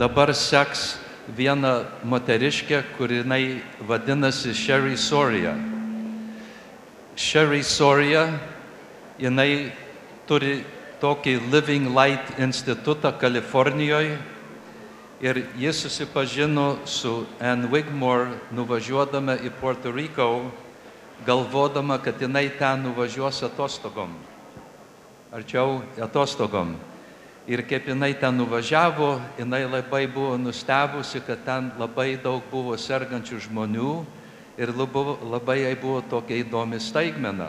dabar seks viena moteriškė, kuri vadinasi Sherry Soria. Sherry Soria, jinai turi tokį Living Light institutą Kalifornijoje ir jis susipažino su Ann Wigmore nuvažiuodama į Puerto Rico, galvodama, kad jinai ten nuvažiuos atostogom, arčiau atostogom. Ir kaip jinai ten nuvažiavo, jinai labai buvo nustebusi, kad ten labai daug buvo sergančių žmonių ir labai jai buvo tokia įdomi staigmena.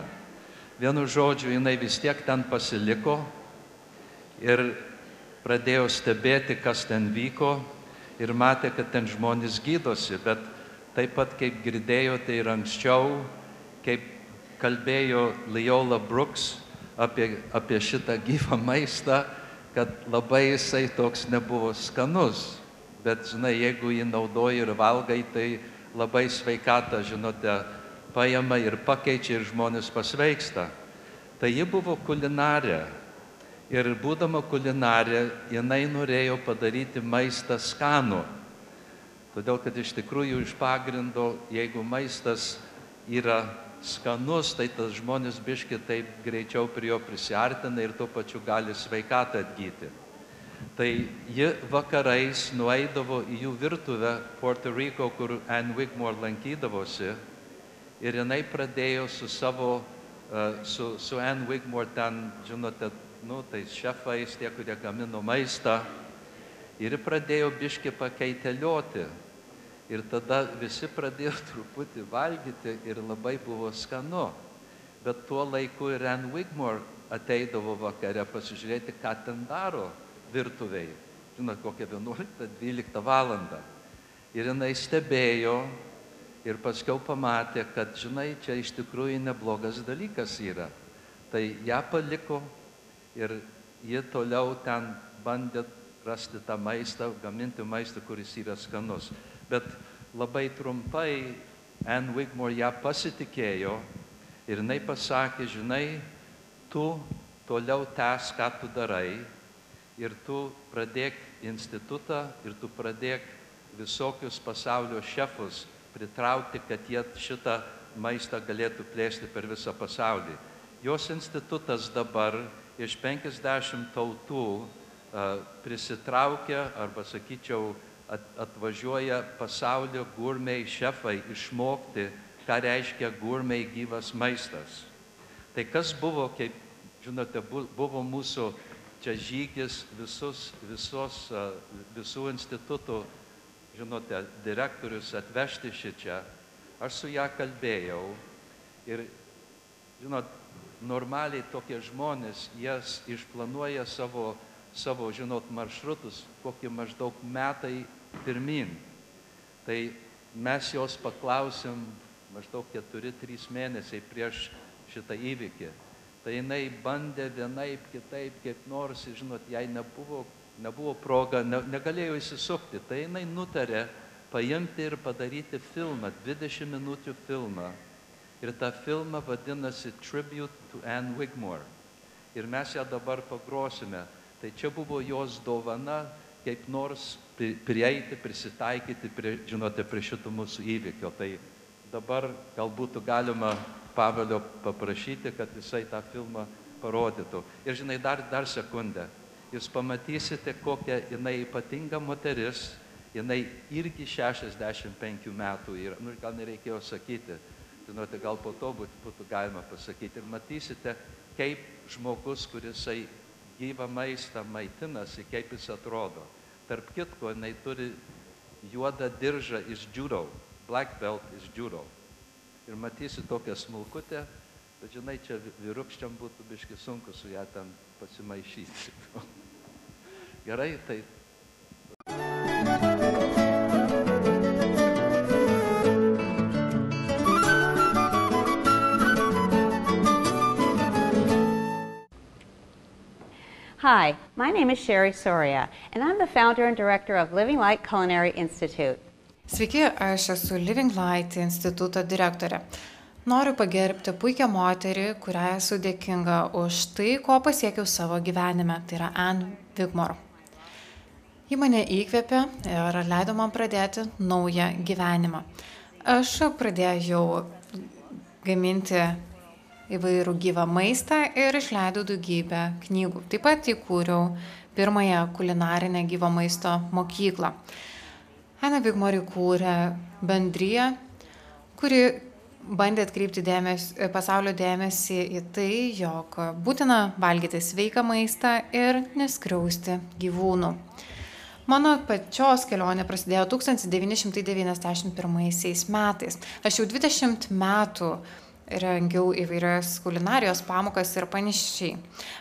Vienu žodžiu, jinai vis tiek ten pasiliko ir pradėjo stebėti, kas ten vyko ir matė, kad ten žmonės gydosi, bet taip pat kaip girdėjote ir anksčiau, kaip kalbėjo Leola Brooks apie šitą gyvą maistą, kad labai jisai toks nebuvo skanus. Bet, žinai, jeigu jį naudoji ir valgai, tai labai sveikatą, žinote, paima ir pakeičia ir žmonės pasveiksta. Tai ji buvo kulinarė. Ir būdama kulinarė, jinai norėjo padaryti maistą skanų. Todėl, kad iš tikrųjų iš pagrindo, jeigu maistas yra skanus, tai tas žmonės biški taip greičiau prie jo prisiartina ir tuo pačiu gali sveikatą atgyti. Tai ji vakarais nueidavo į jų virtuvę Puerto Rico, kur Ann Wigmore lankydavosi, ir jinai pradėjo su Ann Wigmore ten, žinote, tai šefais, tie, kurie gamino maistą, ir pradėjo biški pakeitelioti. Ir tada visi pradėjo truputį valgyti ir labai buvo skanu. Bet tuo laiku ir Ann Wigmore ateidavo vakare pasižiūrėti, ką ten daro virtuviai. Žinot, kokią 11-12 valandą. Ir jinai stebėjo ir paskiau pamatė, kad, žinai, čia iš tikrųjų neblogas dalykas yra. Tai ją paliko ir ji toliau ten bandė rasti tą maistą, gaminti maistą, kuris yra skanus. Bet labai trumpai Ann Wigmore ją pasitikėjo ir jinai pasakė, žinai, tu toliau tęsk, ką tu darai, ir tu pradėk institutą ir tu pradėk visokius pasaulio šefus pritraukti, kad jie šitą maistą galėtų plėsti per visą pasaulį. Jos institutas dabar iš 50 tautų prisitraukia, arba, sakyčiau, atvažiuoja pasaulio gurmei šefai išmokti, ką reiškia gurmei gyvas maistas. Tai kas buvo, kaip žinote, buvo mūsų čia žygis visų institutų, žinote, direktorius atvežti šičia. Aš su ją kalbėjau ir, žinot, normaliai tokie žmonės, jas išplanuoja savo, žinot, maršrutus, kokie maždaug metai pirmin. Tai mes jos paklausėm maždaug 4-3 mėnesiai prieš šitą įvykį. Tai jinai bandė vienaip, kitaip, kaip nors, žinot, jai nebuvo proga, negalėjo įsisukti. Tai jinai nutarė paimti ir padaryti filmą, 20 minučių filmą. Ir tą filmą vadinasi Tribute to Ann Wigmore. Ir mes ją dabar pagrosime. Tai čia buvo jos dovana, kaip nors prieiti, prisitaikyti, žinote, prie šito mūsų įvykio. Tai dabar galbūt galima Pavelio paprašyti, kad jisai tą filmą parodytų. Ir, žinai, dar sekundę. Jūs pamatysite, kokia jinai ypatinga moteris. Jinai irgi 65 metų yra. Gal nereikėjo sakyti. Žinote, gal po to būtų galima pasakyti. Ir matysite, kaip žmogus, kuris gyvą maistą maitinasi, kaip jis atrodo. Tarp kitko, jinai turi juodą diržą iš judo, black belt iš judo. Ir matysi tokią smulkutę, bet, žinai, čia vyrukščiam būtų biški sunku su ją ten pasimaišyti. Gerai, tai... Hi, my name is Sherry Soria, and I'm the founder and director of Living Light Culinary Institute. Sveiki, aš esu Living Light instituto direktorė. Noriu pagerbti puikią moterį, kuriai esu dėkinga už tai, ko pasiekiau savo gyvenime, tai yra Ann Wigmore. Ji mane įkvėpė ir leido man pradėti naują gyvenimą. Aš pradėjau gaminti įvairų gyvą maistą ir išleidau daugybę knygų. Taip pat įkūriau pirmąją kulinarinę gyvo maisto mokyklą. Ana Wigmore įkūrė bendriją, kuri bandė atkreipti pasaulio dėmesį į tai, jog būtina valgyti sveiką maistą ir neskriausti gyvūnų. Mano pačios kelionė prasidėjo 1991 metais. Aš jau 20 metų rengiau įvairias kulinarijos pamokas ir panašiai.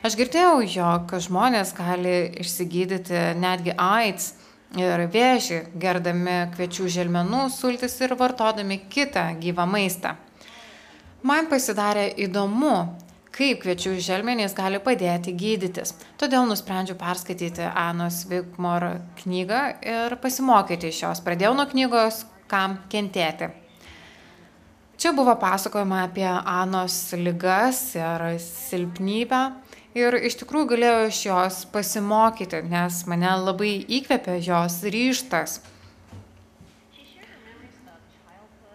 Aš girdėjau, jog žmonės gali išsigydyti netgi AIDS ir vėžį, gerdami kviečių želmenų sultis ir vartodami kitą gyvą maistą. Man pasidarė įdomu, kaip kviečių želmenys gali padėti gydytis. Todėl nusprendžiau perskaityti Anos Wigmore knygą ir pasimokyti iš jos. Pradėjau nuo knygos Kam kentėti. Čia buvo pasakojama apie Anos ligas ir silpnybę. Ir iš tikrųjų galėjau iš jos pasimokyti, nes mane labai įkvėpė jos ryžtas.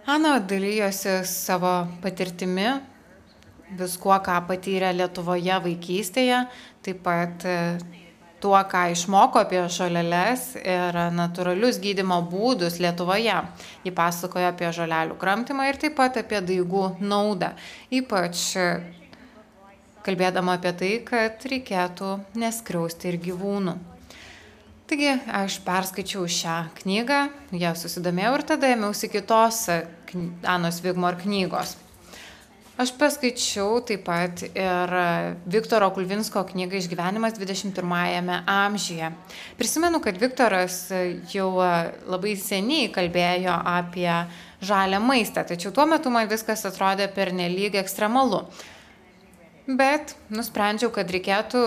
Ana dalyjosi savo patirtimi, viskuo, ką patyrė Lietuvoje vaikystėje, taip pat tuo, ką išmoko apie žoleles ir natūralius gydymo būdus Lietuvoje. Ji pasakojo apie žolelių kramtymą ir taip pat apie daigų naudą, ypač kalbėdama apie tai, kad reikėtų neskriausti ir gyvūnų. Taigi aš perskaičiau šią knygą, ją susidomėjau ir tada ėmiausi kitos Anos Wigmore knygos. Aš paskaičiau taip pat ir Viktoro Kulvinsko knygą Išgyvenimas 21 amžiuje. Prisimenu, kad Viktoras jau labai seniai kalbėjo apie žalią maistą, tačiau tuo metu man viskas atrodė pernelyg ekstremalu. Bet nusprendžiau, kad reikėtų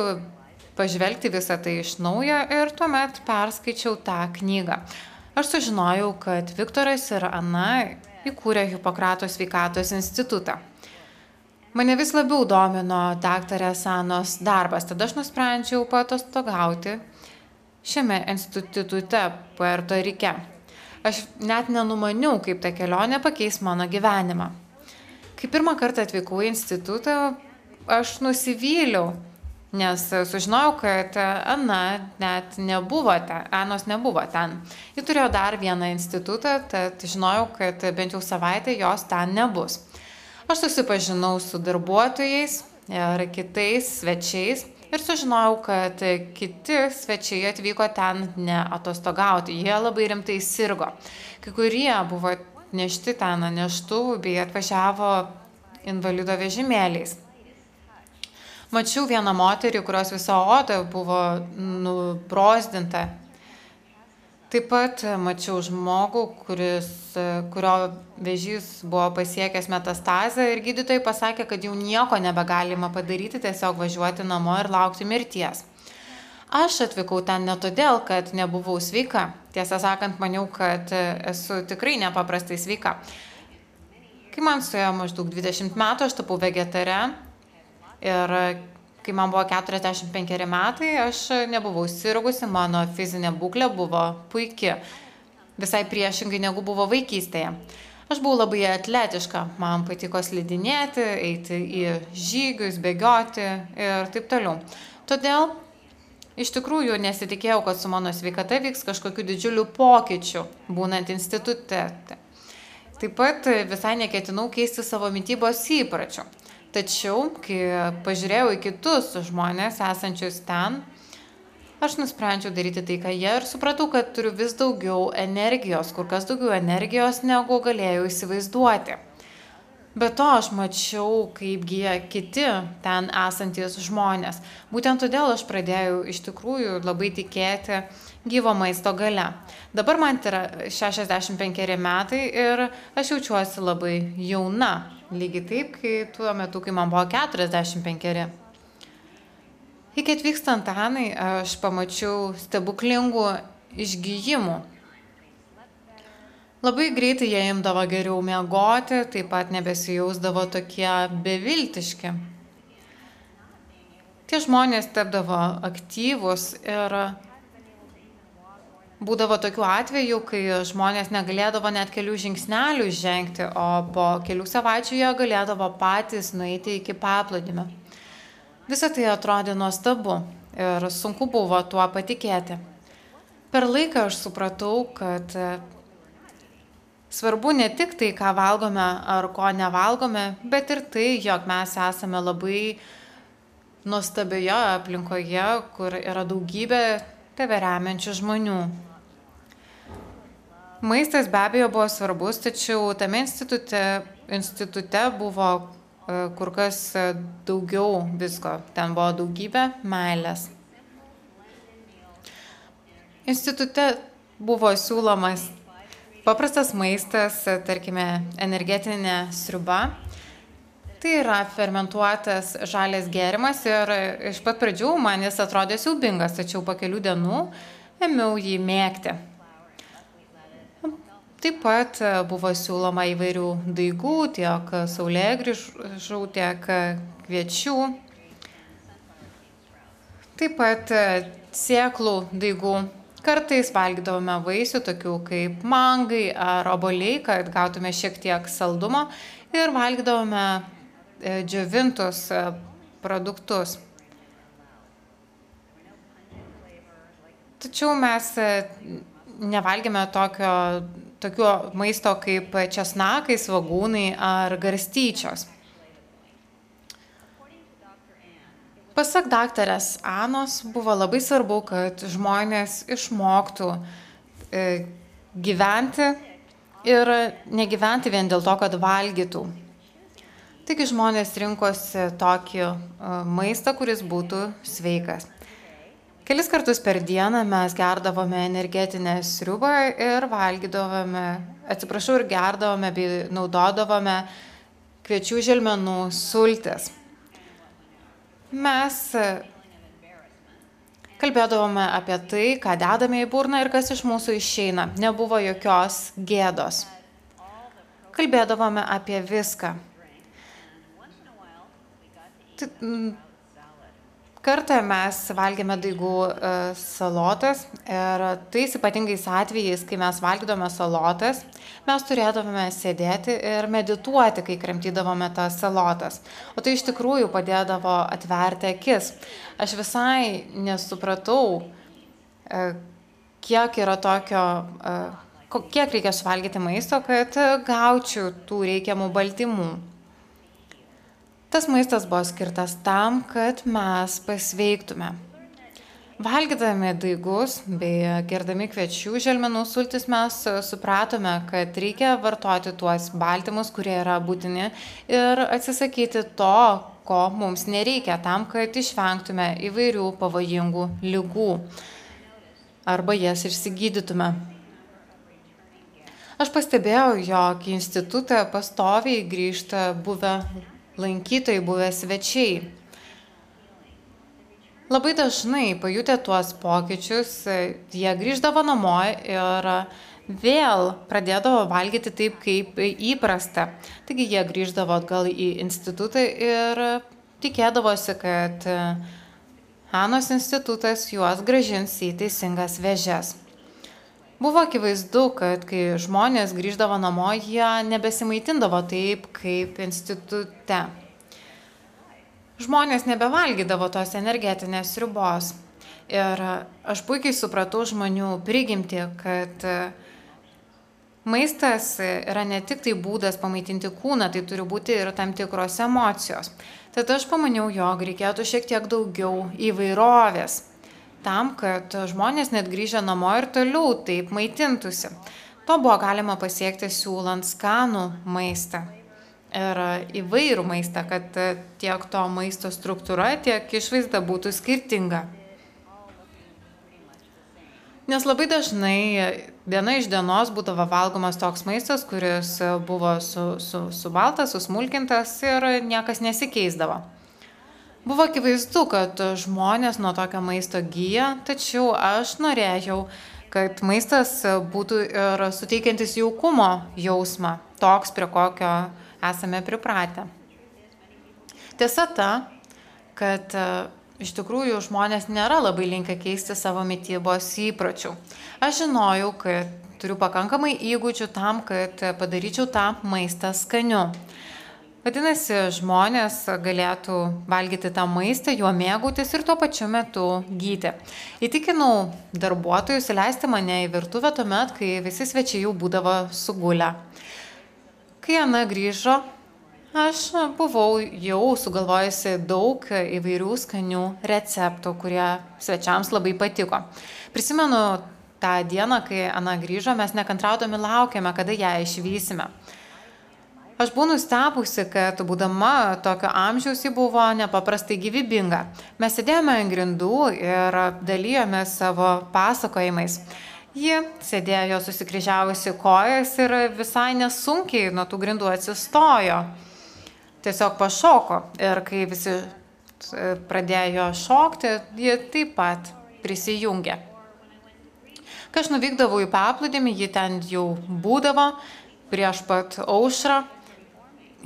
pažvelgti visą tai iš naujo ir tuomet perskaičiau tą knygą. Aš sužinojau, kad Viktoras ir Ana įkūrė Hipokrato sveikatos institutą. Mane vis labiau domino daktarės Anos darbas, tada aš nusprendžiau paatostogauti šiame institute Puerto Rike. Aš net nenumaniau, kaip ta kelionė pakeis mano gyvenimą. Kai pirmą kartą atvykau į institutą, aš nusivyliau, nes sužinojau, kad Anos nebuvo ten. Ji turėjo dar vieną institutą, tad žinojau, kad bent jau savaitę jos ten nebus. Aš susipažinau su darbuotojais ir kitais svečiais ir sužinojau, kad kiti svečiai atvyko ten neatostogauti. Jie labai rimtai sirgo. Kai kurie buvo nešti ten neštuvų bei atvažiavo invalido vežimėliais. Mačiau vieną moterį, kurios visa oda buvo nubrozdinta. Taip pat mačiau žmogų, kurio vėžys buvo pasiekęs metastazę ir gydytojai pasakė, kad jau nieko nebegalima padaryti, tiesiog važiuoti namo ir laukti mirties. Aš atvykau ten ne todėl, kad nebuvau sveika. Tiesą sakant, maniau, kad esu tikrai nepaprastai sveika. Kai man suėjo maždaug 20 metų, aš tapau vegetare ir kai man buvo 45 metai, aš nebuvau sirgusi, mano fizinė būklė buvo puiki, visai priešingai negu buvo vaikystėje. Aš buvau labai atletiška, man patiko slidinėti, eiti į žygius, bėgioti ir taip toliau. Todėl iš tikrųjų nesitikėjau, kad su mano sveikata vyks kažkokių didžiulių pokyčių, būnant institute. Taip pat visai neketinau keisti savo mitybos įpročių. Tačiau, kai pažiūrėjau į kitus žmonės esančius ten, aš nusprendžiau daryti tai, ką jie, ir supratau, kad turiu vis daugiau energijos, kur kas daugiau energijos, negu galėjau įsivaizduoti. Be to, aš mačiau, kaip gyja kiti ten esantis žmonės. Būtent todėl aš pradėjau iš tikrųjų labai tikėti gyvo maisto gale. Dabar man yra 65 metai ir aš jaučiuosi labai jauna. Lygiai taip, kai tuo metu, kai man buvo 45. Iki atvykstant Anai, aš pamačiau stebuklingų išgijimų. Labai greitai jie imdavo geriau miegoti, taip pat nebesijausdavo tokie beviltiški. Tie žmonės tapdavo aktyvūs ir Būdavo tokių atvejų, kai žmonės negalėdavo net kelių žingsnelių žengti, o po kelių savaičių jie galėdavo patys nueiti iki paplūdimio. Visą tai atrodė nuostabu ir sunku buvo tuo patikėti. Per laiką aš supratau, kad svarbu ne tik tai, ką valgome ar ko nevalgome, bet ir tai, jog mes esame labai nuostabioje aplinkoje, kur yra daugybė tave remiančių žmonių. Maistas be abejo buvo svarbus, tačiau tame institute buvo kur kas daugiau visko. Ten buvo daugybė meilės. Institute buvo siūlomas paprastas maistas, tarkime, energetinė sriuba. Tai yra fermentuotas žalias gėrimas ir iš pat pradžių man jis atrodė siaubingas, tačiau po kelių dienų ėmiau jį mėgti. Taip pat buvo siūloma įvairių daigų, tiek saulėgrįžų, tiek kviečių. Taip pat sėklų daigų. Kartais valgydavome vaisių, tokių kaip mangai ar obuoliai, kad gautume šiek tiek saldumo ir valgydavome džiovintus produktus. Tačiau mes nevalgėme tokio maisto kaip česnakai, svogūnai ar garstyčios. Pasak daktarės Anos, buvo labai svarbu, kad žmonės išmoktų gyventi ir negyventi vien dėl to, kad valgytų. Taigi žmonės rinkosi tokį maistą, kuris būtų sveikas. Kelis kartus per dieną mes gerdavome energetinę sriubą ir gerdavome bei naudodavome kviečių želmenų sultis. Mes kalbėdavome apie tai, ką dedame į burną ir kas iš mūsų išeina. Nebuvo jokios gėdos. Kalbėdavome apie viską. Kartą mes valgėme daigų salotas ir tais ypatingais atvejais, kai mes valgydavome salotas, mes turėdavome sėdėti ir medituoti, kai kramtydavome tas salotas. O tai iš tikrųjų padėdavo atverti akis. Aš visai nesupratau, kiek reikia suvalgyti maisto, kad gaučiau tų reikiamų baltymų. Tas maistas buvo skirtas tam, kad mes pasveiktume. Valgydami daigus bei gerdami kviečių želmenų sultis mes supratome, kad reikia vartoti tuos baltymus, kurie yra būtini ir atsisakyti to, ko mums nereikia tam, kad išvengtume įvairių pavojingų ligų arba jas išsigydytume. Aš pastebėjau, jog į institutą pastoviai grįžta buvę lankytojai, buvę svečiai. Labai dažnai pajutę tuos pokyčius, jie grįždavo namo ir vėl pradėdavo valgyti taip, kaip įprasta. Taigi jie grįždavo atgal į institutą ir tikėdavosi, kad Anos institutas juos grąžins į teisingas vėžes. Buvo akivaizdu, kad kai žmonės grįždavo namo, jie nebesimaitindavo taip, kaip institute. Žmonės nebevalgydavo tos energetinės sriubos. Ir aš puikiai supratau žmonių prigimtį, kad maistas yra ne tik tai būdas pamaitinti kūną, tai turi būti ir tam tikros emocijos. Tad aš pamaniau, jog reikėtų šiek tiek daugiau įvairovės. Tam, kad žmonės net grįžę namo ir toliau taip maitintųsi. To buvo galima pasiekti siūlant skanų maistą ir įvairų maistą, kad tiek to maisto struktūra, tiek išvaizda būtų skirtinga. Nes labai dažnai diena iš dienos būdavo valgomas toks maistas, kuris buvo subaltas, susmulkintas ir niekas nesikeisdavo. Buvo akivaizdu, kad žmonės nuo tokio maisto gyja, tačiau aš norėjau, kad maistas būtų ir suteikiantis jaukumo jausmą, toks, prie kokio esame pripratę. Tiesa ta, kad iš tikrųjų žmonės nėra labai linkę keisti savo mitybos įpročių. Aš žinojau, kad turiu pakankamai įgūdžių tam, kad padaryčiau tą maistą skaniu. Vadinasi, žmonės galėtų valgyti tą maistą, juo mėgautis ir tuo pačiu metu gydyti. Įtikinau darbuotojus įleisti mane į virtuvę tuomet, kai visi svečiai jau būdavo sugulę. Kai Ana grįžo, aš buvau jau sugalvojusi daug įvairių skanių receptų, kurie svečiams labai patiko. Prisimenu tą dieną, kai Ana grįžo, mes nekantraudami laukėme, kada ją išvysime. Aš buvau nustebusi, kad būdama tokio amžiaus ji buvo nepaprastai gyvybinga. Mes sėdėjome ant grindų ir dalijome savo pasakojimais. Ji sėdėjo susikryžiavusi kojas ir visai nesunkiai nuo tų grindų atsistojo. Tiesiog pašoko ir kai visi pradėjo šokti, ji taip pat prisijungė. Kai aš nuvykdavau į paplūdimį, ji ten jau būdavo prieš pat aušrą.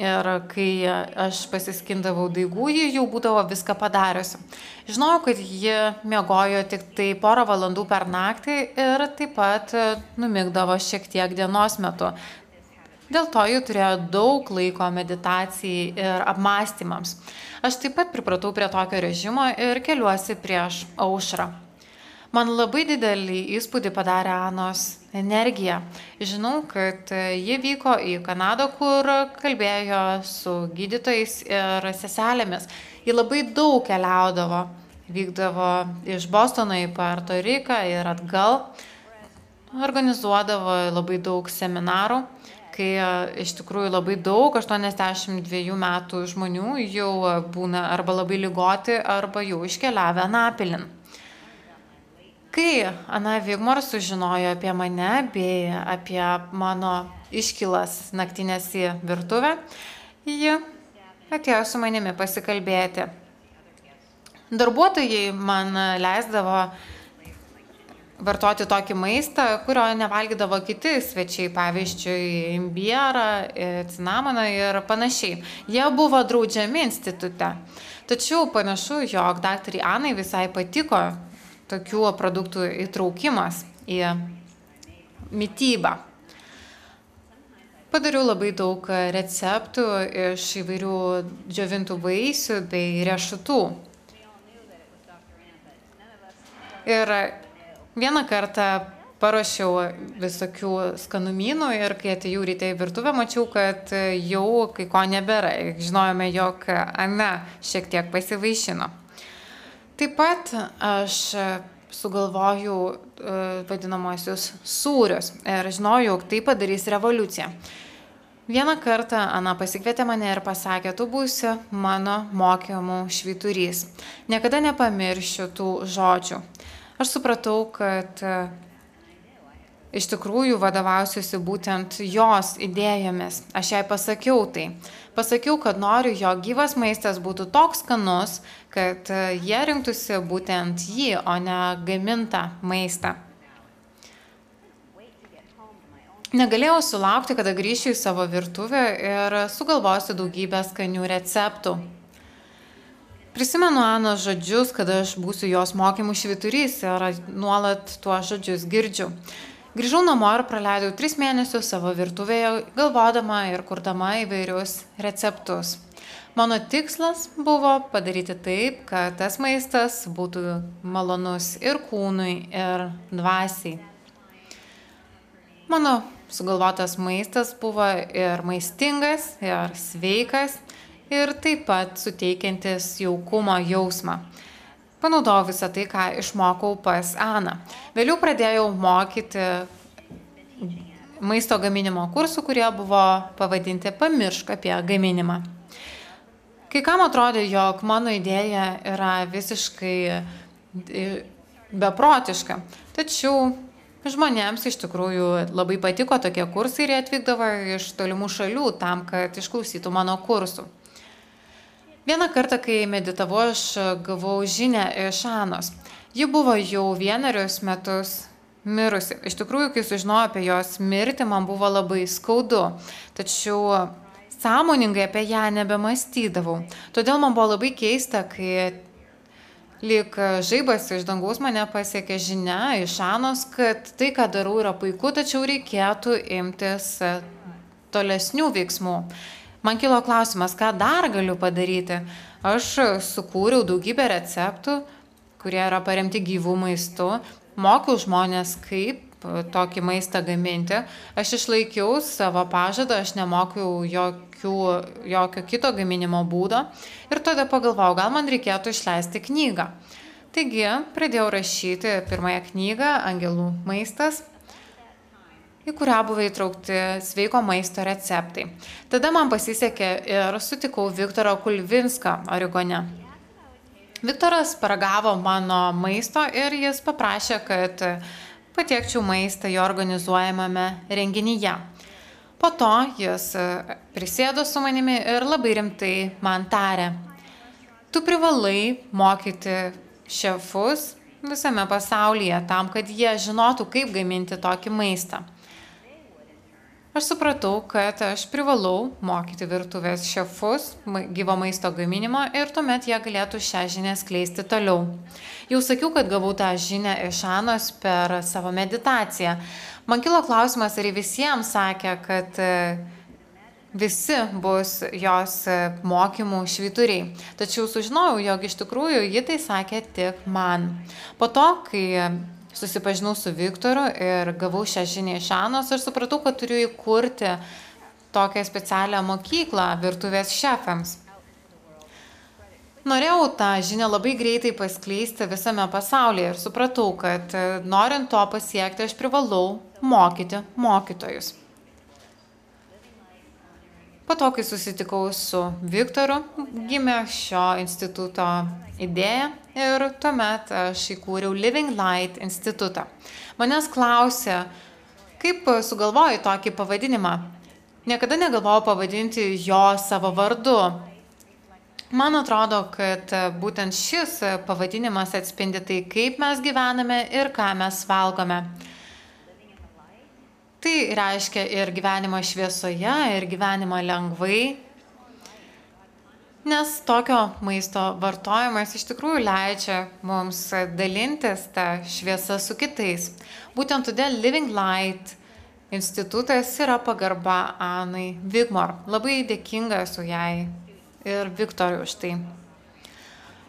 Ir kai aš pasiskindavau daigų, ji jau būdavo viską padariusi. Žinojau, kad ji miegojo tik tai porą valandų per naktį ir taip pat numigdavo šiek tiek dienos metu. Dėl to ji turėjo daug laiko meditacijai ir apmąstymams. Aš taip pat pripratau prie tokio režimo ir keliuosi prieš aušrą. Man labai didelį įspūdį padarė Anos energija. Žinau, kad ji vyko į Kanadą, kur kalbėjo su gydytojais ir seselėmis. Ji labai daug keliaudavo, vykdavo iš Bostono į Puerto Riką ir atgal, organizuodavo labai daug seminarų, kai iš tikrųjų labai daug, 82 metų žmonių jau būna arba labai ligoti, arba jau iškeliavę Anapilin. Kai Ana Vigmor sužinojo apie mane bei apie mano iškylas naktinės į virtuvę, ji atėjo su manimi pasikalbėti. Darbuotojai man leisdavo vartoti tokį maistą, kurio nevalgydavo kiti svečiai, pavyzdžiui, imbierą, cinamoną ir panašiai. Jie buvo draudžiami institute. Tačiau panašu, jog daktarai Anai visai patiko tokių produktų įtraukimas į mitybą. Padariau labai daug receptų iš įvairių džiovintų vaisių bei riešutų. Ir vieną kartą paruošiau visokių skanumynų ir kai atėjau ryte į virtuvę, mačiau, kad jau kai ko nebėra. Žinojome, jog Ana šiek tiek pasivaišino. Taip pat aš sugalvojau vadinamosius sūrius ir žinojau, jog tai padarys revoliuciją. Vieną kartą Ana pasikvietė mane ir pasakė, tu būsi mano mokymų švyturys. Niekada nepamiršiu tų žodžių. Aš supratau, kad iš tikrųjų vadovausiuosi būtent jos idėjomis. Aš jai pasakiau tai. Pasakiau, kad noriu, jog gyvas maistas būtų toks skanus, kad jie rinktųsi būtent jį, o ne gamintą maistą. Negalėjau sulaukti, kada grįšiu į savo virtuvę ir sugalvosiu daugybę skanių receptų. Prisimenu Anos žodžius, kad aš būsiu jos mokymų švyturys ir nuolat tuos žodžius girdžiu. Grįžau namo ir praleidau 3 mėnesius savo virtuvėje, galvodama ir kurdama įvairius receptus. Mano tikslas buvo padaryti taip, kad tas maistas būtų malonus ir kūnui, ir dvasiai. Mano sugalvotas maistas buvo ir maistingas, ir sveikas, ir taip pat suteikiantis jaukumo jausmą. Panaudojau visą tai, ką išmokau pas Aną. Vėliau pradėjau mokyti maisto gaminimo kursų, kurie buvo pavadinti Pamiršk apie gaminimą. Kai kam atrodė, jog mano idėja yra visiškai beprotiška. Tačiau žmonėms iš tikrųjų labai patiko tokie kursai ir jie atvykdavo iš tolimų šalių tam, kad išklausytų mano kursų. Vieną kartą, kai meditavau, aš gavau žinią iš Anos. Ji buvo jau 1 metus mirusi. Iš tikrųjų, kai sužinojau apie jos mirtį, man buvo labai skaudu. Tačiau sąmoningai apie ją nebemąstydavau. Todėl man buvo labai keista, kai Lyg žaibas iš dangaus mane pasiekė žinia iš Anos, kad tai, ką darau, yra puiku, tačiau reikėtų imtis tolesnių veiksmų. Man kilo klausimas, ką dar galiu padaryti. Aš sukūriau daugybę receptų, kurie yra paremti gyvų maistu, mokiau žmonės, kaip tokį maistą gaminti. Aš išlaikiau savo pažadą, aš nemokiau jokio kito gaminimo būdo ir tada pagalvojau, gal man reikėtų išleisti knygą. Taigi pradėjau rašyti pirmąją knygą Angelų maistas, į kurią buvo įtraukti sveiko maisto receptai. Tada man pasisekė ir sutikau Viktorą Kulvinską Oregone. Viktoras paragavo mano maisto ir jis paprašė, kad patiekčiau maistą jo organizuojamame renginyje. Po to jis prisėdo su manimi ir labai rimtai man tarė: tu privalai mokyti šefus visame pasaulyje tam, kad jie žinotų, kaip gaminti tokį maistą. Aš supratau, kad aš privalau mokyti virtuvės šefus gyvo maisto gaminimo ir tuomet jie galėtų šią žinią skleisti toliau. Jau sakiau, kad gavau tą žinią iš Anos per savo meditaciją. Man kilo klausimas, ar visiems sakė, kad visi bus jos mokymų švyturiai. Tačiau sužinojau, jog iš tikrųjų ji tai sakė tik man. Po to, kai susipažinau su Viktoru ir gavau šią žinią iš Anos, aš supratau, kad turiu įkurti tokią specialią mokyklą virtuvės šefams. Norėjau tą žinią labai greitai paskleisti visame pasaulyje ir supratau, kad norint to pasiekti, aš privalau mokyti mokytojus. Po to, kai susitikau su Viktoru, gimė šio instituto idėja ir tuomet aš įkūriau Living Light institutą. Manęs klausė, kaip sugalvojai tokį pavadinimą. Niekada negalvojau pavadinti jo savo vardu. Man atrodo, kad būtent šis pavadinimas atspindi tai, kaip mes gyvename ir ką mes valgome. Tai reiškia ir gyvenimą šviesoje, ir gyvenimą lengvai, nes tokio maisto vartojimas iš tikrųjų leidžia mums dalintis tą šviesą su kitais. Būtent todėl Living Light institutas yra pagarba Anai Wigmore. Labai dėkinga esu jai ir Viktorui už tai.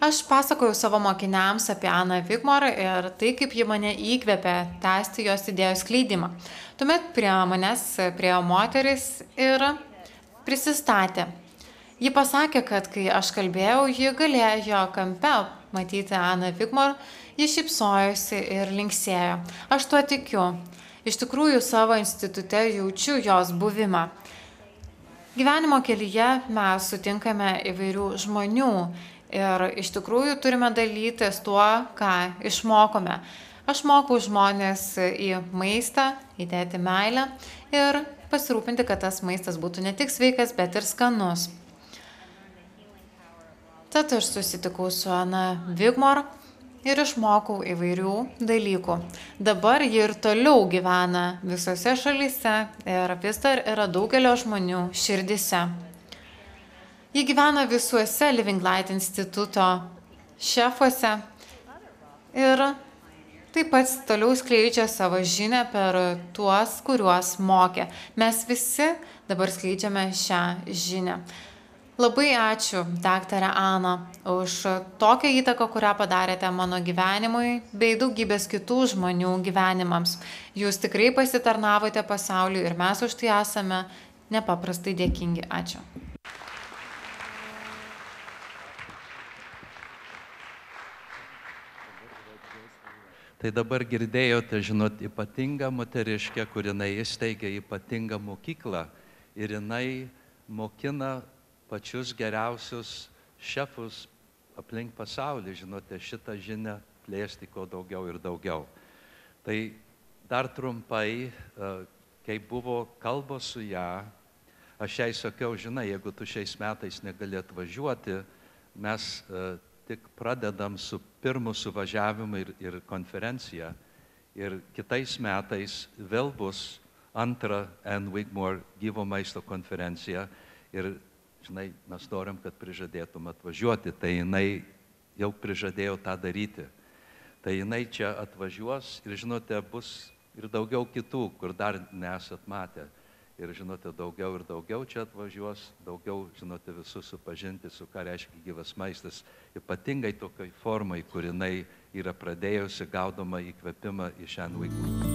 Aš pasakojau savo mokiniams apie Aną Wigmore ir tai, kaip ji mane įkvėpė tęsti jos idėjų skleidimą. Tuomet prie manęs priėjo moteris ir prisistatė. Ji pasakė, kad kai aš kalbėjau, ji galėjo kampe matyti Aną Wigmore, ji šypsojosi ir linksėjo. Aš tuo tikiu. Iš tikrųjų savo institute jaučiu jos buvimą. Gyvenimo kelyje mes sutinkame įvairių žmonių. Ir iš tikrųjų turime dalytis tuo, ką išmokome. Aš mokau žmonės į maistą, įdėti meilę ir pasirūpinti, kad tas maistas būtų ne tik sveikas, bet ir skanus. Tad aš susitikau su Ana Wigmore ir išmokau įvairių dalykų. Dabar ji ir toliau gyvena visose šalyse ir vis dar yra daugelio žmonių širdise. Ji gyvena visuose Living Light instituto šefuose ir taip pat toliau skleidžia savo žinią per tuos, kuriuos mokė. Mes visi dabar skleidžiame šią žinią. Labai ačiū, daktarė Ana, už tokią įtaką, kurią padarėte mano gyvenimui bei daugybės kitų žmonių gyvenimams. Jūs tikrai pasitarnavote pasauliui ir mes už tai esame nepaprastai dėkingi. Ačiū. Tai dabar girdėjote, žinot, ypatingą moteriškę, kur jinai įsteigė ypatingą mokyklą ir jinai mokina pačius geriausius šefus aplink pasaulį, žinote, šitą žinią plėsti kuo daugiau ir daugiau. Tai dar trumpai, kai buvo kalbos su ją, aš jai sakiau, žinai, jeigu tu šiais metais negali atvažiuoti, mes tik pradedam su pirmu suvažiavimu ir konferencija. Ir kitais metais vėl bus antra Ann Wigmore gyvo maisto konferencija. Ir, žinai, mes norim, kad prižadėtum atvažiuoti. Tai jinai jau prižadėjo tą daryti. Tai jinai čia atvažiuos ir, žinote, bus ir daugiau kitų, kur dar nesat matę. Ir, žinote, daugiau ir daugiau čia atvažiuos, daugiau, žinote, visus supažinti, su ką reiškia gyvas maistas, ypatingai tokiai formai, kur jinai yra pradėjusi gaudama įkvėpimą iš šiandien vaikų.